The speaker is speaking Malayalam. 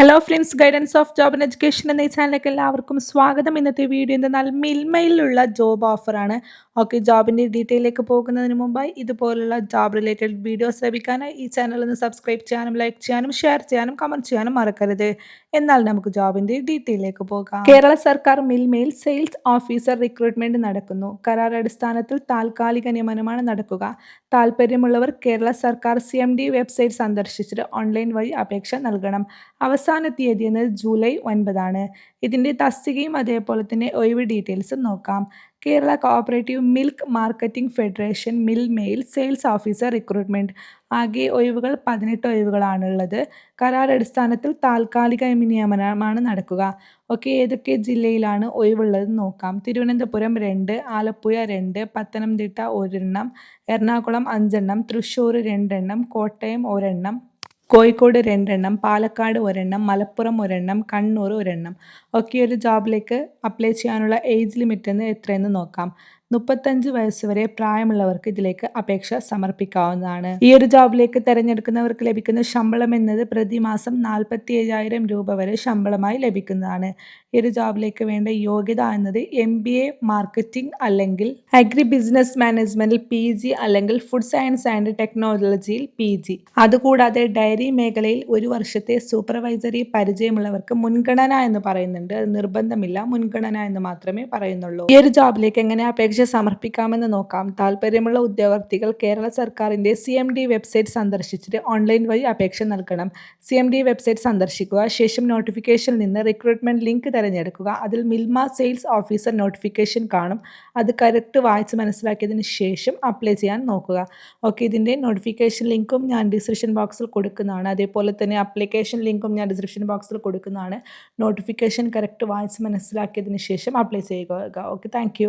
Hello friends, guidance of job and education എന്ന ഈ ചാനലിലേക്ക് എല്ലാവർക്കും സ്വാഗതം. ഇന്നത്തെ വീഡിയോ എന്തെന്നാൽ മിൽമയിലുള്ള ജോബ് ഓഫറാണ്. ഓക്കെ, ജോബിൻ്റെ ഡീറ്റെയിലേക്ക് പോകുന്നതിന് മുമ്പായി ഇതുപോലുള്ള ജോബ് റിലേറ്റഡ് വീഡിയോസ് ലഭിക്കാനായി ഈ ചാനൽ ഒന്ന് സബ്സ്ക്രൈബ് ചെയ്യാനും ലൈക്ക് ചെയ്യാനും ഷെയർ ചെയ്യാനും കമൻറ്റ് ചെയ്യാനും മറക്കരുത്. എന്നാൽ നമുക്ക് ജോബിൻ്റെ ഡീറ്റെയിലേക്ക് പോകാം. കേരള സർക്കാർ മിൽമയിൽ സെയിൽസ് ഓഫീസർ റിക്രൂട്ട്മെന്റ് നടക്കുന്നു. കരാർ അടിസ്ഥാനത്തിൽ താൽക്കാലിക നിയമനമാണ് നടക്കുക. താൽപ്പര്യമുള്ളവർ കേരള സർക്കാർ CMD വെബ്സൈറ്റ് സന്ദർശിച്ചിട്ട് ഓൺലൈൻ വഴി അപേക്ഷ നൽകണം. അവസാന തീയതി എന്നത് ജൂലൈ 9 ഇതിൻ്റെ തസ്തികയും അതേപോലെ തന്നെ ഒഴിവ് ഡീറ്റെയിൽസും നോക്കാം. Kerala cooperative milk marketing federation മിൽമയിൽ സെയിൽസ് ഓഫീസർ റിക്രൂട്ട്മെന്റ്. ആകെ ഒഴിവുകൾ 18 ഒഴിവുകളാണുള്ളത്. കരാർ അടിസ്ഥാനത്തിൽ താൽക്കാലിക നിയമനമാണ് നടക്കുക. ഓക്കെ, ഏതൊക്കെ ജില്ലയിലാണ് ഒഴിവുള്ളത് നോക്കാം. തിരുവനന്തപുരം 2, ആലപ്പുഴ 2, പത്തനംതിട്ട 1 എറണാകുളം 5 തൃശ്ശൂർ 2 കോട്ടയം 1 കോഴിക്കോട് 2 പാലക്കാട് 1 മലപ്പുറം 1 കണ്ണൂർ 1 ഒക്കെ. ഒരു ജോബിലേക്ക് അപ്ലൈ ചെയ്യാനുള്ള ഏജ് ലിമിറ്റ് എത്രയെന്ന് നോക്കാം. 35 വയസ്സ് വരെ പ്രായമുള്ളവർക്ക് ഇതിലേക്ക് അപേക്ഷ സമർപ്പിക്കാവുന്നതാണ്. ഈ ഒരു ജോബിലേക്ക് തിരഞ്ഞെടുക്കുന്നവർക്ക് ലഭിക്കുന്ന ശമ്പളം എന്നത് പ്രതിമാസം 47,000 രൂപ വരെ ശമ്പളമായി ലഭിക്കുന്നതാണ്. ഈ ഒരു ജോബിലേക്ക് വേണ്ട യോഗ്യത എന്നത് MBA മാർക്കറ്റിംഗ് അല്ലെങ്കിൽ അഗ്രി ബിസിനസ് മാനേജ്മെന്റിൽ PG അല്ലെങ്കിൽ ഫുഡ് സയൻസ് ആൻഡ് ടെക്നോളജിയിൽ PG. അതുകൂടാതെ ഡയറി മേഖലയിൽ 1 വർഷത്തെ സൂപ്പർവൈസറി പരിചയമുള്ളവർക്ക് മുൻഗണന എന്ന് പറയുന്നുണ്ട്. അത് നിർബന്ധമില്ല, മുൻഗണന എന്ന് മാത്രമേ പറയുന്നുള്ളൂ. ഈ ഒരു ജോബിലേക്ക് എങ്ങനെ അപേക്ഷ സമർപ്പിക്കാമെന്ന് നോക്കാം. താൽപ്പര്യമുള്ള ഉദ്യോഗാർത്ഥികൾ കേരള സർക്കാരിന്റെ CMD വെബ്സൈറ്റ് സന്ദർശിച്ചിട്ട് ഓൺലൈൻ വഴി അപേക്ഷ നൽകണം. CMD വെബ്സൈറ്റ് സന്ദർശിക്കുക. ശേഷം നോട്ടിഫിക്കേഷനിൽ നിന്ന് റിക്രൂട്ട്മെന്റ് ലിങ്ക് തിരഞ്ഞെടുക്കുക. അതിൽ മിൽമ സെയിൽസ് ഓഫീസർ നോട്ടിഫിക്കേഷൻ കാണും. അത് കറക്റ്റ് വായിച്ച് മനസ്സിലാക്കിയതിന് ശേഷം അപ്ലൈ ചെയ്യാൻ നോക്കുക. ഓക്കെ, ഇതിൻ്റെ നോട്ടിഫിക്കേഷൻ ലിങ്കും ഞാൻ ഡിസ്ക്രിപ്ഷൻ ബോക്സിൽ കൊടുക്കുന്നതാണ്. അതേപോലെ തന്നെ അപ്ലിക്കേഷൻ ലിങ്കും ഞാൻ ഡിസ്ക്രിപ്ഷൻ ബോക്സിൽ കൊടുക്കുന്നതാണ്. നോട്ടിഫിക്കേഷൻ കറക്റ്റ് വായിച്ച് മനസ്സിലാക്കിയതിന് ശേഷം അപ്ലൈ ചെയ്യുക. Okay, thank